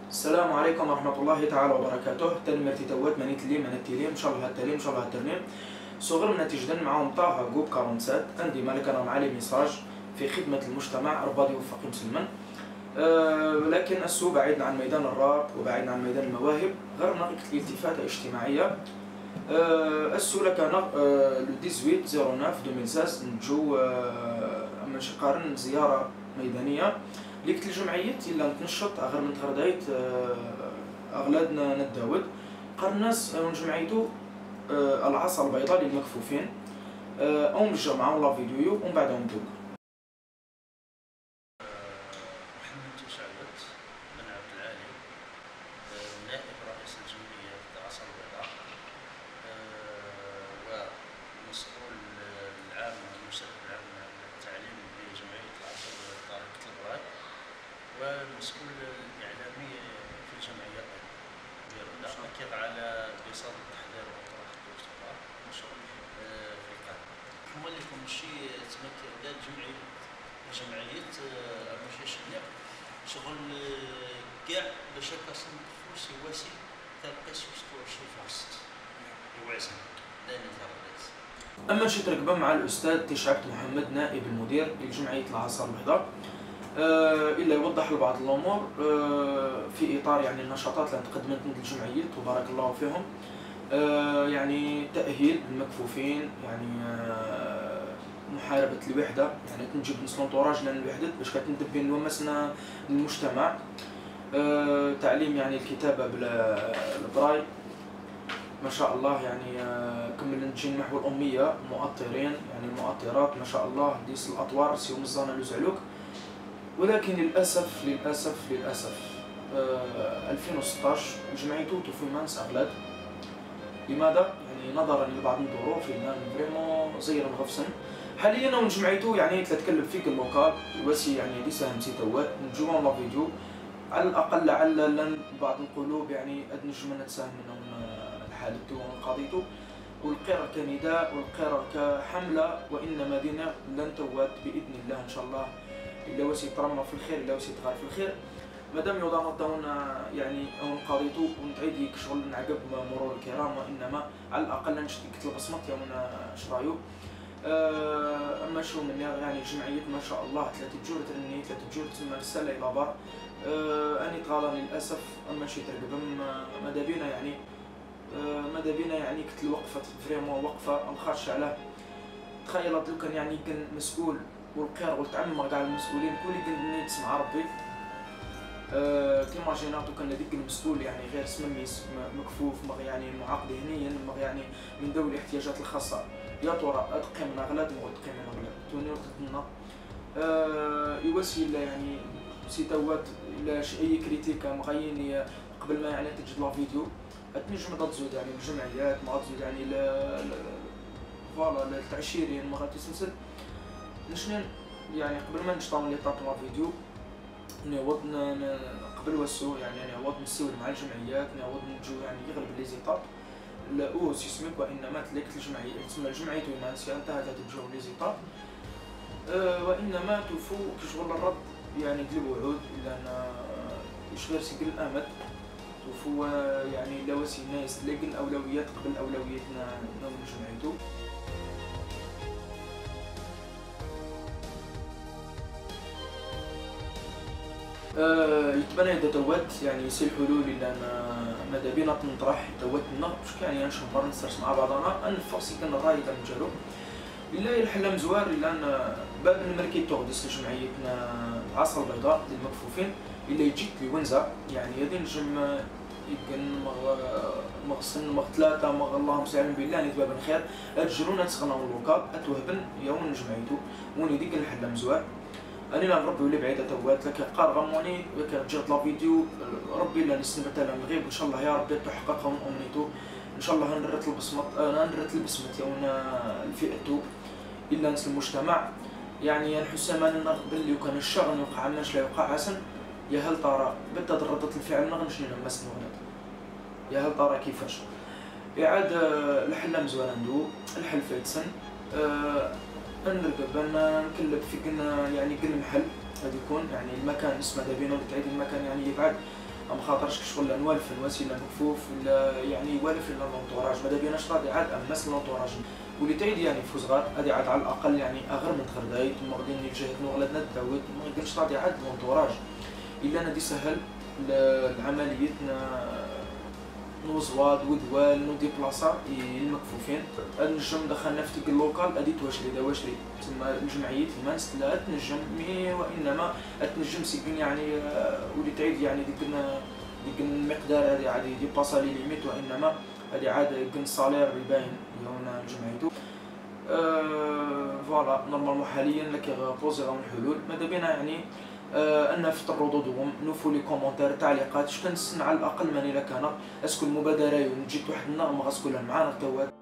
السلام عليكم ورحمة الله تعالى وبركاته. تنمرتي توات مانيت لي من التيليم ان شاء الله هالتيليم ان شاء الله هالترنيم صغر من تجدن معهم طه جوب 47 عندي مالك انا معالي ميساج في خدمة المجتمع رباضي يوفق مسلما. لكن السوء بعيد عن ميدان الراب وبعيد عن ميدان المواهب غير ناقص الالتفاتة اجتماعية. السوء لك 18/09 2016 نجو من شقارن زيارة ميدانية ليكت الجمعيات إلا نتنشط غير من تغردايت أغلادنا نداود قرناس جمعيتو العصا البيضاء للمكفوفين أو مجمعة ولا فيديو ومن بعدهم دوك. محمد مسعود بن عبد العالي نائب رئيس الجمعية العصا البيضاء ومسؤول العام والمشرف العام على التعليم بجمعية العصا البيضاء كتلبراي والمسؤول الإعلامي في الجمعية نركز على بساط التحضير وطرح الدكتوراه وشغل في القادم. هما اللي يكون شي تمكن ديال الجمعيات ماشي شنيع شغل كاع باش هكا فرص واسع تلقى 26 فرصة يوازن دائما تغلط. أما شي تركبة مع الأستاذ تشعبت محمد نائب المدير لجمعية العصا البيضاء إلا يوضح لبعض الأمور في إطار يعني النشاطات اللي تقدمت الجمعية وبارك الله فيهم. يعني تأهيل المكفوفين يعني محاربة الوحدة يعني تنجب نسلونطوراج لنا الوحدة باش كتندبين نومسنا المجتمع. تعليم يعني الكتابة بالبراي ما شاء الله يعني كمل نجي نحو الأمية مؤطرين يعني المؤطرات ما شاء الله ديس الأطوار سيو مزانا لزعلوك. ولكن للأسف 2016 جمعيتو توفي مانس أغلاد. لماذا؟ يعني نظرا لبعض الظروف اللي فريمون زير غفصن حاليا جمعيتو يعني تتكلم فيك اللوكال واسي يعني دي ساهم سيتوات نجوم لا فيديو على الأقل لعل بعض القلوب يعني أدنج من تساهم منهم الحالتو وقضيتو والقرار كنداء والقرار كحملة وإنما دينا لن توات بإذن الله إن شاء الله إلا وسي ترمى في الخير إلا وسي تغار في الخير مادام يوضع نطاونا يعني أو نقاضيتو ونتعيديك شغل نعقب مرور الكرام وإنما على الأقل نشتي كتل بصمت يومنا شرايو. أما شو من يعني جمعية ما شاء الله 3 جور ترني 3 جور تسمى رسالة إلى بار أني طالع للأسف أما شي ترقبم ماذا بينا يعني كتل وقفة فريمون وقفة مخارش على تخيلت لو كان يعني كان مسؤول والقير وتعمق كاع المسؤولين كل اللي تسمع ربي كيما جيناتو كان هذيك المسؤول يعني غير سمميس مكفوف يعني معاق ذهنيا يعني من ذوي الاحتياجات الخاصه يا ترى اتقي من اغلاد مو اتقي من اغلاد توني وقتنا يواسي يعني سيتوات الا اي كريتيكا مغيين قبل ما يعني تجد لا فيديو تنجم تزود يعني الجمعيات ما تزود يعني فوالا التعشيرين ما غاتسلسل نشني يعني قبل ما نشطاو لي طاطو فيديو نعوض قبل وسو يعني نعوض نسول مع الجمعيات نعوض نجو يعني يغلب لي زيطاب لا او سيسميك وانما تليكت الجمعيه تسمى الجمعيه ما نسي انتهت تجو لي زيطاب وانما توفو كشغل الرد يعني ديال الوعود الا انا يشغل سيكل الامد توفو يعني لا وسي ناس لكن الاولويات قبل اولوياتنا من جمعيتو. يتبنى يدا دوات يعني يسي الحلول اللي انا ماذا بينا نطرح دوات النار باش كان نشمر نسرس مع بعضنا انفاسي كان الراي تاع نجرو بالله الحل مزوار الا انا باب المركي تغدس لجمعيتنا العصا البيضاء للمكفوفين الا يجيك لونزا يعني غادي نجم يمكن مغسن ثلاثه اللهم سلم بالله نتباب الخير اجرونا نسخناو اللوكال اتوهبن يوم جمعيتو وني ديك الحل مزوار أنا لا ربي ولا بعيدة توات لك قار غموني لك جات لا فيديو ربي لا نسنبت على الغيب إن شاء الله يا ربي تحقق أمنيتو إن شاء الله نرت البصمة نرت البسمة يونا الفئتو إلا نس المجتمع يعني الحسام أنا باللي وكان الشغل يوقع مناش لا يوقع حسن يا هل ترى بدأت ردة الفعل نغنش لنا مسنو يا هل ترى كيفاش إعادة الحل مزوان ندو الحل فايتسن نرقب انا نكلب في قلنا يعني قل محل غادي يكون يعني المكان اسمه دابينو تعيد المكان يعني يبعد ما خاطرش شغل نوالف وسيله مكفوف ولا يعني والف ولا لونطوراج ماذا بيناش غادي عاد امس لونطوراج واللي تعيد يعني في صغار غادي عاد على الاقل يعني اغير من تخردايت ما غادي نجهد ولادنا الداود ما غاديش غادي عاد لونطوراج الا ندي سهل العمليتنا نوزواد ودوال نو ديبلاصا المكفوفين النجم دخلنا في تلك اللوكال ادي تواشري دواشري تما الجمعيات ما نستلا تنجم مي وانما تنجم سيكون يعني ولي تعيد يعني ديك المقدار هذه عادي ديباسا لي ليميت وانما هذه عاد يكون الصالير اللي باين هنا الجمعيتو فوالا نورمالمون حاليا لك بوزي راهم الحلول ماذا بينا يعني ان في ردودهم نوفوا لي كومونتير تعليقات اش كنستنى على الاقل من الا كان اسكو المبادره يوم جيت واحد النغمه غاسكو معانا توات